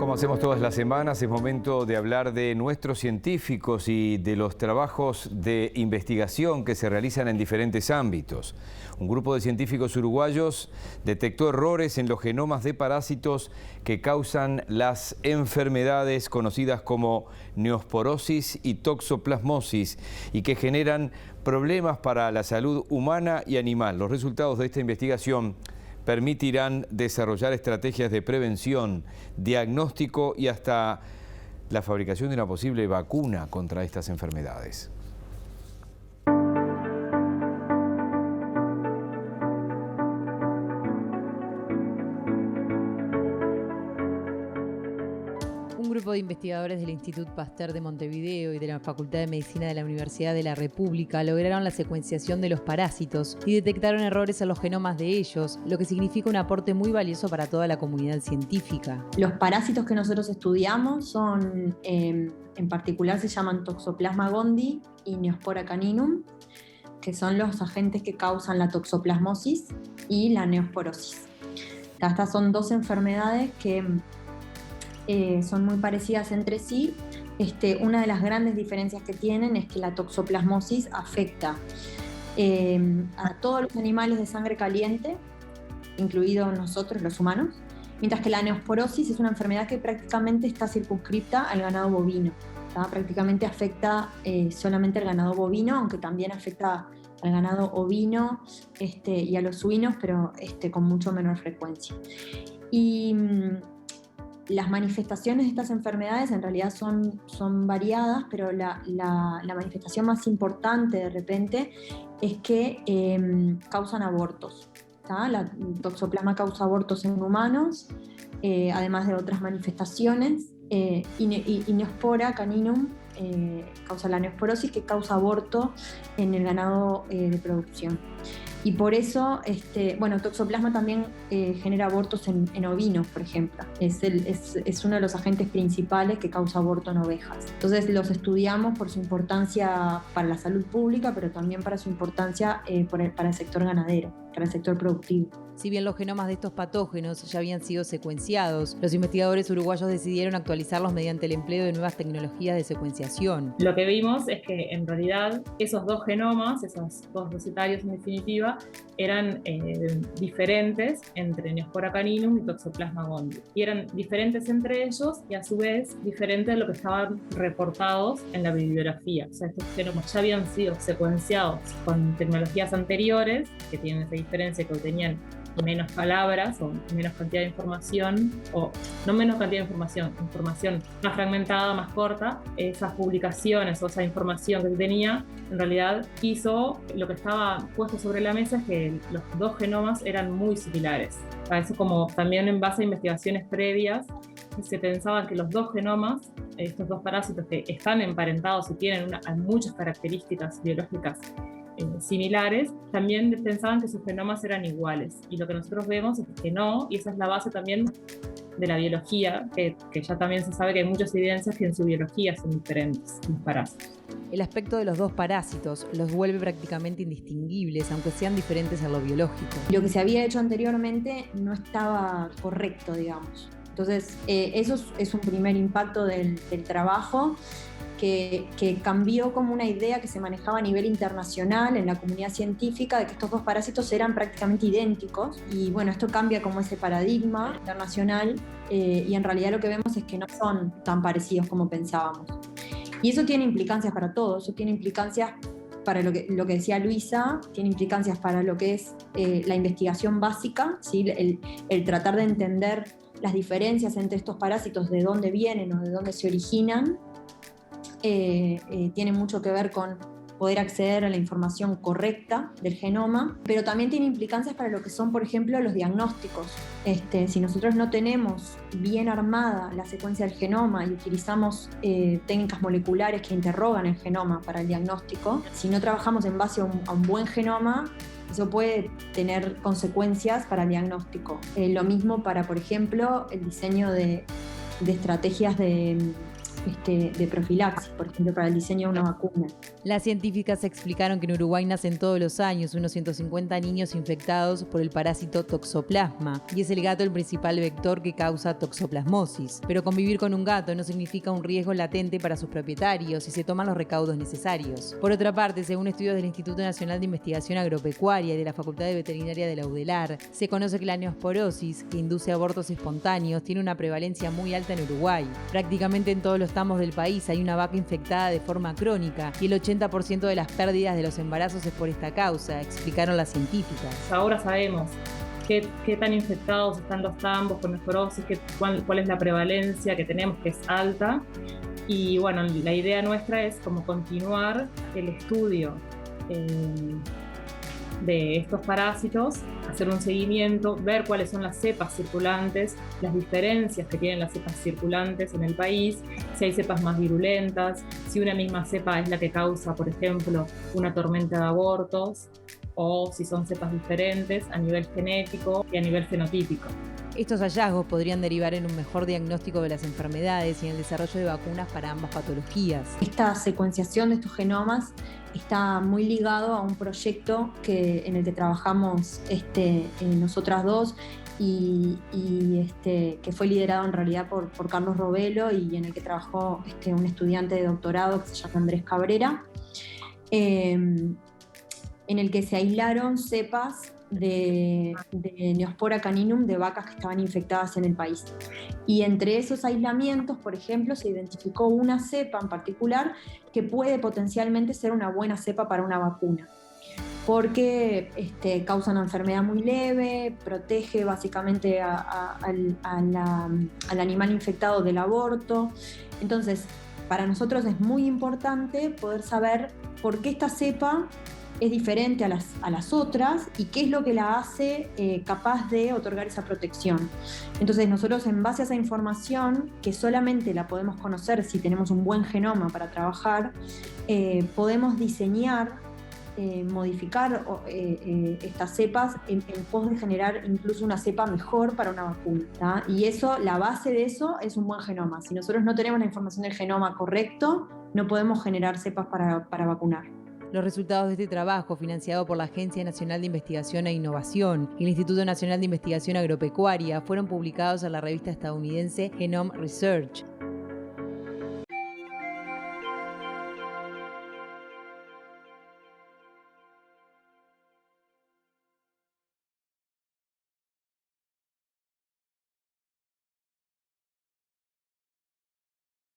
Como hacemos todas las semanas, es momento de hablar de nuestros científicos y de los trabajos de investigación que se realizan en diferentes ámbitos. Un grupo de científicos uruguayos detectó errores en los genomas de parásitos que causan las enfermedades conocidas como neosporosis y toxoplasmosis y que generan problemas para la salud humana y animal. Los resultados de esta investigación permitirán desarrollar estrategias de prevención, diagnóstico y hasta la fabricación de una posible vacuna contra estas enfermedades. Un grupo de investigadores del Instituto Pasteur de Montevideo y de la Facultad de Medicina de la Universidad de la República lograron la secuenciación de los parásitos y detectaron errores en los genomas de ellos, lo que significa un aporte muy valioso para toda la comunidad científica. Los parásitos que nosotros estudiamos son, en particular se llaman Toxoplasma gondii y Neospora caninum, que son los agentes que causan la toxoplasmosis y la neosporosis. Estas son dos enfermedades que son muy parecidas entre sí. Una de las grandes diferencias que tienen es que la toxoplasmosis afecta a todos los animales de sangre caliente, incluidos nosotros los humanos, mientras que la neosporosis es una enfermedad que prácticamente está circunscripta al ganado bovino. Prácticamente afecta solamente al ganado bovino, aunque también afecta al ganado ovino y a los suinos, pero con mucho menor frecuencia. Y las manifestaciones de estas enfermedades en realidad son variadas, pero la manifestación más importante de repente es que causan abortos. La toxoplasma causa abortos en humanos, además de otras manifestaciones, y Neospora caninum causa la neosporosis, que causa aborto en el ganado de producción. Y por eso, Toxoplasma también genera abortos en ovinos, por ejemplo. Es uno de los agentes principales que causa aborto en ovejas. Entonces los estudiamos por su importancia para la salud pública, pero también para su importancia para el sector ganadero, para el sector productivo. Si bien los genomas de estos patógenos ya habían sido secuenciados, los investigadores uruguayos decidieron actualizarlos mediante el empleo de nuevas tecnologías de secuenciación. Lo que vimos es que en realidad esos dos genomas, esos dos recetarios en definitiva, eran diferentes entre Neospora caninum y Toxoplasma gondii. Y eran diferentes entre ellos y a su vez diferentes de lo que estaban reportados en la bibliografía. O sea, estos genomas ya habían sido secuenciados con tecnologías anteriores, que tienen esa diferencia que tenían menos palabras o menos cantidad de información, o no menos cantidad de información más fragmentada, más corta. Esas publicaciones o esa información que se tenía, en realidad hizo lo que estaba puesto sobre la mesa, es que los dos genomas eran muy similares. A eso, como también en base a investigaciones previas, se pensaba que los dos genomas, estos dos parásitos que están emparentados y tienen muchas características biológicas similares, también pensaban que sus genomas eran iguales, y lo que nosotros vemos es que no, y esa es la base también de la biología, que ya también se sabe que hay muchas evidencias que en su biología son diferentes los parásitos. El aspecto de los dos parásitos los vuelve prácticamente indistinguibles, aunque sean diferentes en lo biológico. Lo que se había hecho anteriormente no estaba correcto, digamos. Entonces, eso es un primer impacto del trabajo, que cambió como una idea que se manejaba a nivel internacional en la comunidad científica de que estos dos parásitos eran prácticamente idénticos. Y bueno, esto cambia como ese paradigma internacional, y en realidad lo que vemos es que no son tan parecidos como pensábamos. Y eso tiene implicancias para todo. Eso tiene implicancias para lo que decía Luisa, tiene implicancias para lo que es la investigación básica, ¿sí? El tratar de entender las diferencias entre estos parásitos, de dónde vienen o de dónde se originan. Tiene mucho que ver con poder acceder a la información correcta del genoma, pero también tiene implicancias para lo que son, por ejemplo, los diagnósticos. Si nosotros no tenemos bien armada la secuencia del genoma y utilizamos técnicas moleculares que interrogan el genoma para el diagnóstico, si no trabajamos en base a un buen genoma, eso puede tener consecuencias para el diagnóstico. Lo mismo para, por ejemplo, el diseño de estrategias de profilaxis, por ejemplo, para el diseño de una vacuna. Las científicas explicaron que en Uruguay nacen todos los años unos 150 niños infectados por el parásito Toxoplasma, y es el gato el principal vector que causa toxoplasmosis. Pero convivir con un gato no significa un riesgo latente para sus propietarios si se toman los recaudos necesarios. Por otra parte, según estudios del Instituto Nacional de Investigación Agropecuaria y de la Facultad de Veterinaria de la UDELAR, se conoce que la neosporosis, que induce abortos espontáneos, tiene una prevalencia muy alta en Uruguay. Prácticamente en todos los tambos del país hay una vaca infectada de forma crónica y el 80% de las pérdidas de los embarazos es por esta causa, explicaron las científicas. Ahora sabemos qué tan infectados están los tambos con neosporosis, cuál es la prevalencia que tenemos, que es alta. Y bueno, la idea nuestra es como continuar el estudio de estos parásitos, hacer un seguimiento, ver cuáles son las cepas circulantes, las diferencias que tienen las cepas circulantes en el país, si hay cepas más virulentas, si una misma cepa es la que causa, por ejemplo, una tormenta de abortos, o si son cepas diferentes a nivel genético y a nivel fenotípico. Estos hallazgos podrían derivar en un mejor diagnóstico de las enfermedades y en el desarrollo de vacunas para ambas patologías. Esta secuenciación de estos genomas está muy ligado a un proyecto en el que trabajamos nosotras dos y que fue liderado en realidad por Carlos Robelo y en el que trabajó un estudiante de doctorado que se llama Andrés Cabrera, en el que se aislaron cepas de Neospora caninum de vacas que estaban infectadas en el país. Y entre esos aislamientos, por ejemplo, se identificó una cepa en particular que puede potencialmente ser una buena cepa para una vacuna, porque causa una enfermedad muy leve, protege básicamente al animal infectado del aborto. Entonces, para nosotros es muy importante poder saber por qué esta cepa es diferente a las otras y qué es lo que la hace capaz de otorgar esa protección. Entonces nosotros, en base a esa información, que solamente la podemos conocer si tenemos un buen genoma para trabajar, podemos diseñar, modificar estas cepas en pos de generar incluso una cepa mejor para una vacuna, ¿tá? Y eso, la base de eso es un buen genoma. Si nosotros no tenemos la información del genoma correcto, no podemos generar cepas para vacunar. Los resultados de este trabajo, financiado por la Agencia Nacional de Investigación e Innovación y el Instituto Nacional de Investigación Agropecuaria, fueron publicados en la revista estadounidense Genome Research.